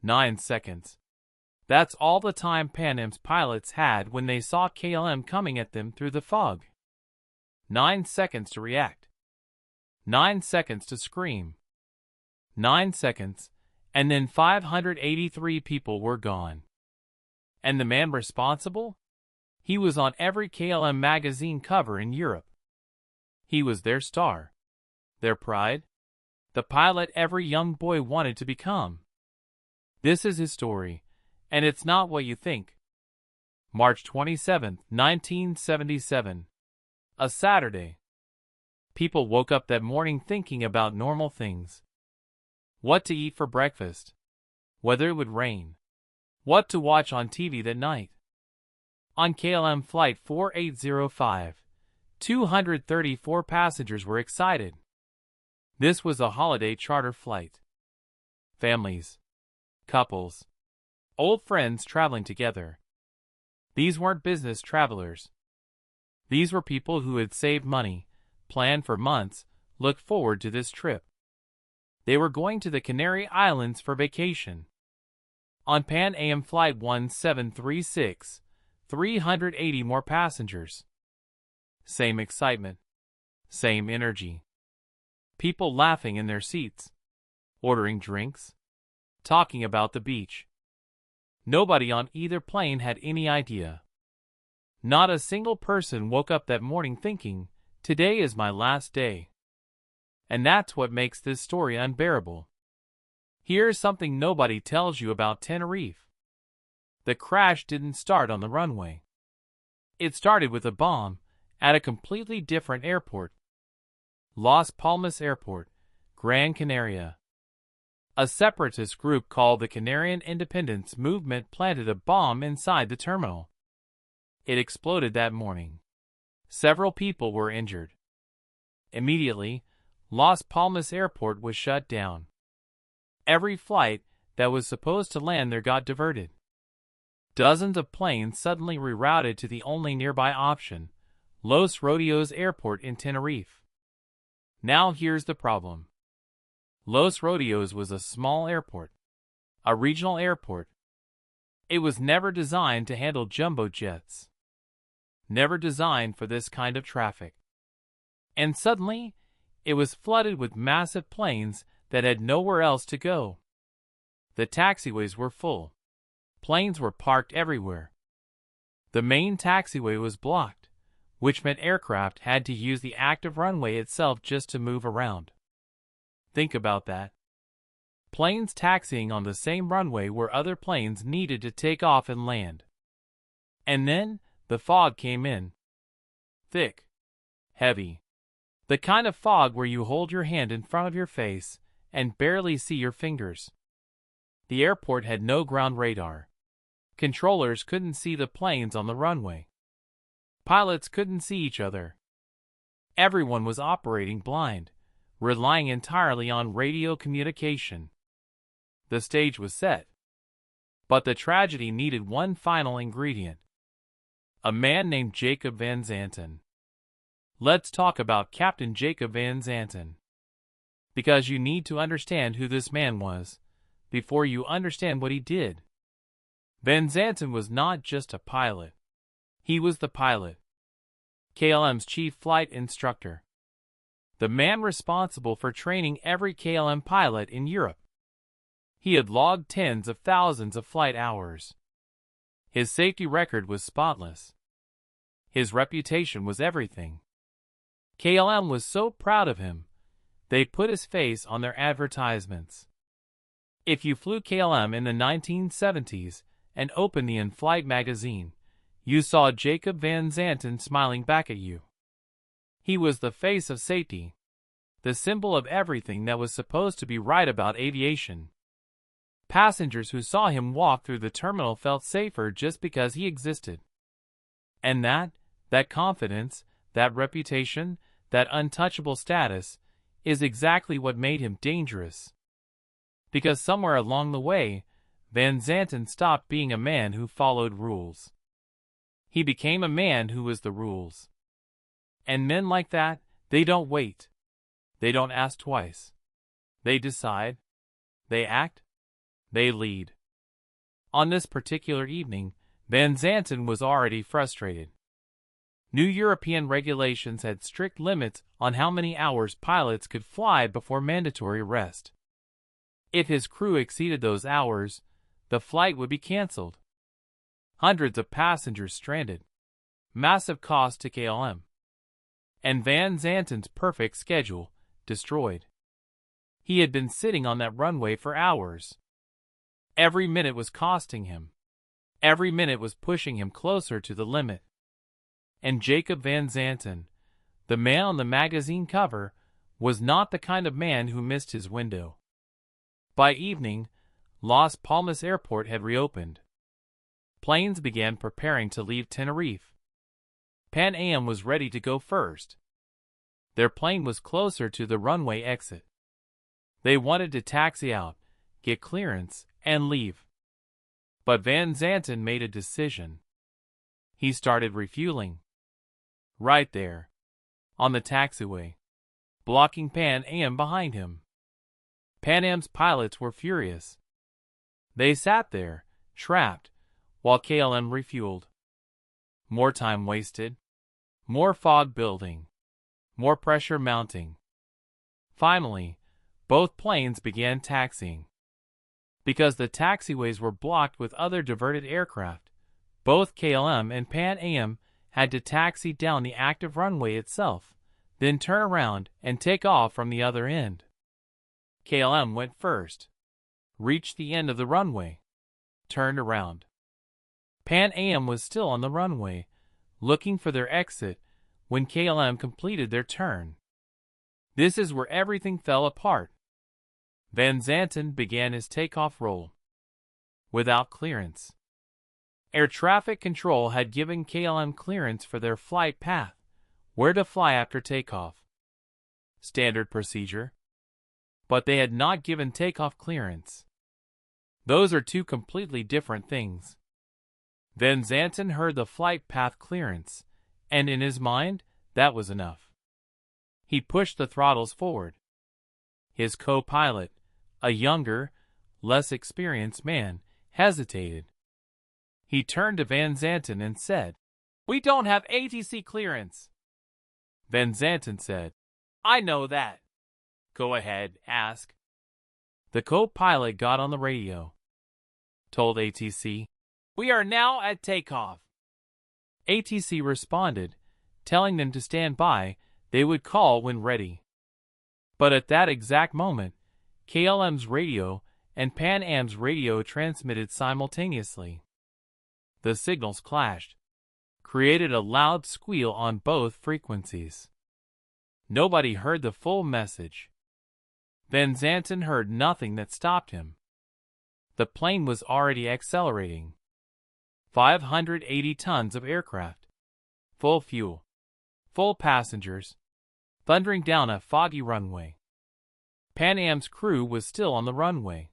9 seconds. That's all the time Pan Am's pilots had when they saw KLM coming at them through the fog. 9 seconds to react. 9 seconds to scream. 9 seconds, and then 583 people were gone. And the man responsible? He was on every KLM magazine cover in Europe. He was their star, their pride, the pilot every young boy wanted to become. This is his story, and it's not what you think. March 27, 1977. A Saturday. People woke up that morning thinking about normal things. What to eat for breakfast. Whether it would rain. What to watch on TV that night. On KLM Flight 4805, 234 passengers were excited. This was a holiday charter flight. Families, couples, old friends traveling together. These weren't business travelers. These were people who had saved money, planned for months, looked forward to this trip. They were going to the Canary Islands for vacation. On Pan Am Flight 1736, 380 more passengers. Same excitement. Same energy. People laughing in their seats. Ordering drinks. Talking about the beach. Nobody on either plane had any idea. Not a single person woke up that morning thinking, "Today is my last day." And that's what makes this story unbearable. Here's something nobody tells you about Tenerife. The crash didn't start on the runway. It started with a bomb at a completely different airport. Las Palmas Airport, Gran Canaria. A separatist group called the Canarian Independence Movement planted a bomb inside the terminal. It exploded that morning. Several people were injured. Immediately, Las Palmas Airport was shut down. Every flight that was supposed to land there got diverted. Dozens of planes suddenly rerouted to the only nearby option, Los Rodeos Airport in Tenerife. Now here's the problem. Los Rodeos was a small airport, a regional airport. It was never designed to handle jumbo jets. Never designed for this kind of traffic. And suddenly, it was flooded with massive planes that had nowhere else to go. The taxiways were full. Planes were parked everywhere. The main taxiway was blocked, which meant aircraft had to use the active runway itself just to move around. Think about that. Planes taxiing on the same runway where other planes needed to take off and land. And then, the fog came in. Thick. Heavy. The kind of fog where you hold your hand in front of your face and barely see your fingers. The airport had no ground radar. Controllers couldn't see the planes on the runway. Pilots couldn't see each other. Everyone was operating blind, relying entirely on radio communication. The stage was set. But the tragedy needed one final ingredient. A man named Jacob Van Zanten. Let's talk about Captain Jacob Van Zanten. Because you need to understand who this man was, before you understand what he did. Van Zanten was not just a pilot. He was the pilot. KLM's chief flight instructor. The man responsible for training every KLM pilot in Europe. He had logged tens of thousands of flight hours. His safety record was spotless. His reputation was everything. KLM was so proud of him, they put his face on their advertisements. If you flew KLM in the 1970s and opened the In-Flight magazine, you saw Jacob Van Zanten smiling back at you. He was the face of safety, the symbol of everything that was supposed to be right about aviation. Passengers who saw him walk through the terminal felt safer just because he existed. And that confidence, that reputation, that untouchable status, is exactly what made him dangerous. Because somewhere along the way, Van Zanten stopped being a man who followed rules. He became a man who was the rules. And men like that, they don't wait. They don't ask twice. They decide. They act. they lead. On this particular evening, Van Zanten was already frustrated. New European regulations had strict limits on how many hours pilots could fly before mandatory rest. If his crew exceeded those hours, the flight would be cancelled. Hundreds of passengers stranded. Massive cost to KLM. And Van Zanten's perfect schedule destroyed. He had been sitting on that runway for hours. Every minute was costing him. Every minute was pushing him closer to the limit. And Jacob Van Zanten, the man on the magazine cover, was not the kind of man who missed his window. By evening, Las Palmas Airport had reopened. Planes began preparing to leave Tenerife. Pan Am was ready to go first. Their plane was closer to the runway exit. They wanted to taxi out, get clearance, and leave. But Van Zanten made a decision. He started refueling. Right there, on the taxiway, blocking Pan Am behind him. Pan Am's pilots were furious. They sat there, trapped, while KLM refueled. More time wasted, more fog building, more pressure mounting. Finally, both planes began taxiing. Because the taxiways were blocked with other diverted aircraft, both KLM and Pan Am had to taxi down the active runway itself, then turn around and take off from the other end. KLM went first, reached the end of the runway, turned around. Pan Am was still on the runway, looking for their exit, when KLM completed their turn. This is where everything fell apart. Van Zanten began his takeoff roll. Without clearance. Air traffic control had given KLM clearance for their flight path, where to fly after takeoff. Standard procedure. But they had not given takeoff clearance. Those are two completely different things. Van Zanten heard the flight path clearance, and in his mind, that was enough. He pushed the throttles forward. His co-pilot, a younger, less experienced man, hesitated. He turned to Van Zanten and said, "We don't have ATC clearance." Van Zanten said, "I know that." "Go ahead, ask." The co-pilot got on the radio. Told ATC, "We are now at takeoff." ATC responded, telling them to stand by, they would call when ready. But at that exact moment, KLM's radio and Pan Am's radio transmitted simultaneously. The signals clashed, created a loud squeal on both frequencies. Nobody heard the full message. Van Zanten heard nothing that stopped him. The plane was already accelerating. 580 tons of aircraft, full fuel, full passengers, thundering down a foggy runway. Pan Am's crew was still on the runway,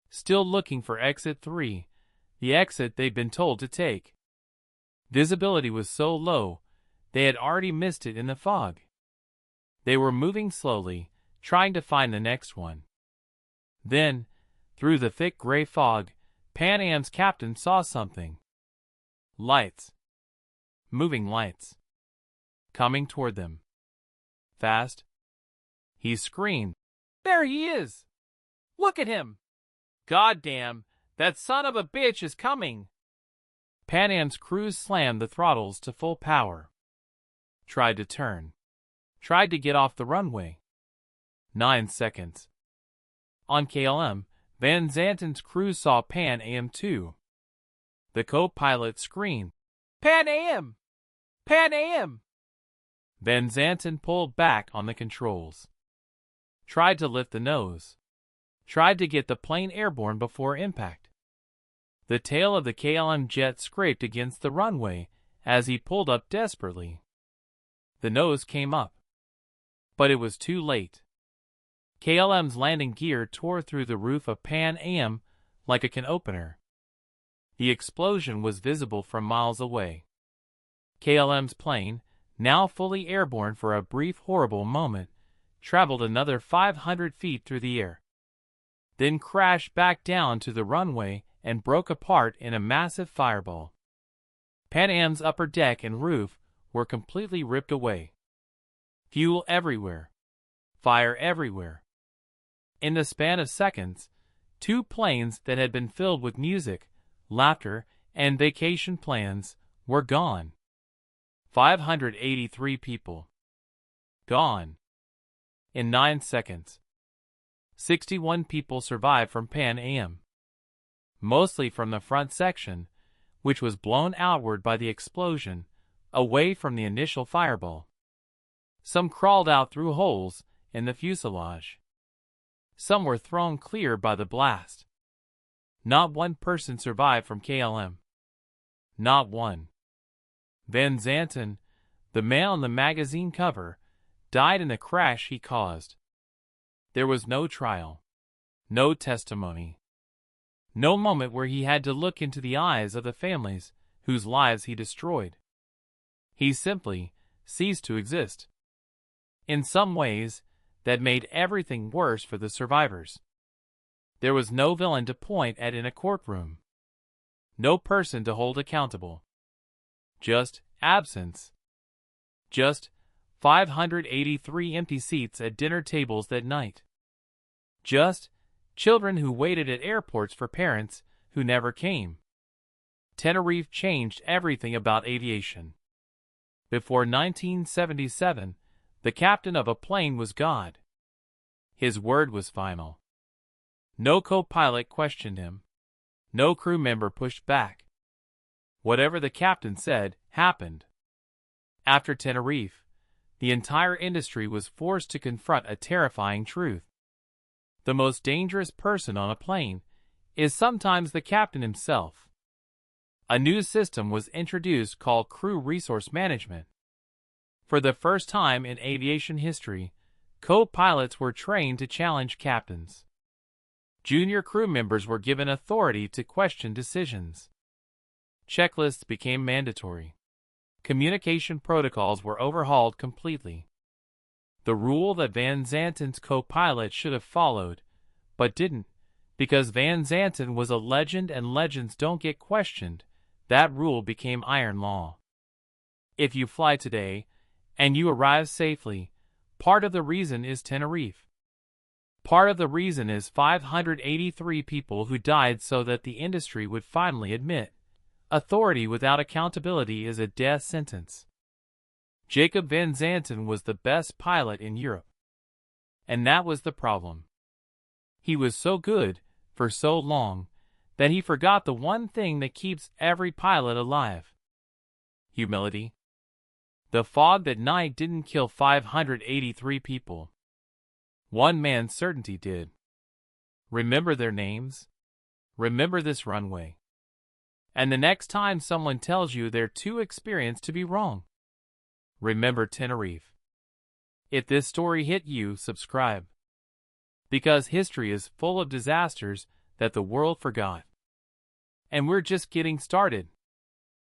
still looking for exit 3, the exit they'd been told to take. Visibility was so low, they had already missed it in the fog. They were moving slowly, trying to find the next one. Then, through the thick gray fog, Pan Am's captain saw something. Lights. Moving lights. Coming toward them. Fast. He screamed, "There he is! Look at him! Goddamn, that son of a bitch is coming!" Pan Am's crew slammed the throttles to full power. Tried to turn. Tried to get off the runway. 9 seconds. On KLM, Van Zanten's crew saw Pan Am too. The co-pilot screamed, "Pan Am! Pan Am!" Van Zanten pulled back on the controls. Tried to lift the nose. Tried to get the plane airborne before impact. The tail of the KLM jet scraped against the runway as he pulled up desperately. The nose came up. But it was too late. KLM's landing gear tore through the roof of Pan Am like a can opener. The explosion was visible from miles away. KLM's plane, now fully airborne for a brief horrible moment, traveled another 500 feet through the air. then crashed back down to the runway and broke apart in a massive fireball. Pan Am's upper deck and roof were completely ripped away. Fuel everywhere. Fire everywhere. In the span of seconds, 2 planes that had been filled with music, laughter, and vacation plans were gone. 583 people. Gone. In 9 seconds. 61 people survived from Pan Am. Mostly from the front section, which was blown outward by the explosion, away from the initial fireball. Some crawled out through holes in the fuselage. Some were thrown clear by the blast. Not one person survived from KLM. Not one. Van Zanten, the man on the magazine cover, died in the crash he caused. There was no trial, no testimony, no moment where he had to look into the eyes of the families whose lives he destroyed. He simply ceased to exist. In some ways, that made everything worse for the survivors. There was no villain to point at in a courtroom. No person to hold accountable. Just absence. Just 583 empty seats at dinner tables that night. Just children who waited at airports for parents who never came. Tenerife changed everything about aviation. Before 1977, the captain of a plane was God. His word was final. No co-pilot questioned him. No crew member pushed back. Whatever the captain said happened. After Tenerife, the entire industry was forced to confront a terrifying truth. The most dangerous person on a plane is sometimes the captain himself. A new system was introduced called Crew Resource Management. For the first time in aviation history, co-pilots were trained to challenge captains. Junior crew members were given authority to question decisions. Checklists became mandatory. Communication protocols were overhauled completely. The rule that Van Zanten's co-pilot should have followed, but didn't, because Van Zanten was a legend and legends don't get questioned, that rule became iron law. If you fly today, and you arrive safely, part of the reason is Tenerife. Part of the reason is 583 people who died so that the industry would finally admit authority without accountability is a death sentence. Jacob Van Zanten was the best pilot in Europe. And that was the problem. He was so good for so long that he forgot the one thing that keeps every pilot alive. Humility. The fog that night didn't kill 583 people. One man's certainty did. Remember their names. Remember this runway. And the next time someone tells you they're too experienced to be wrong, remember Tenerife. If this story hit you, subscribe. Because history is full of disasters that the world forgot. And we're just getting started.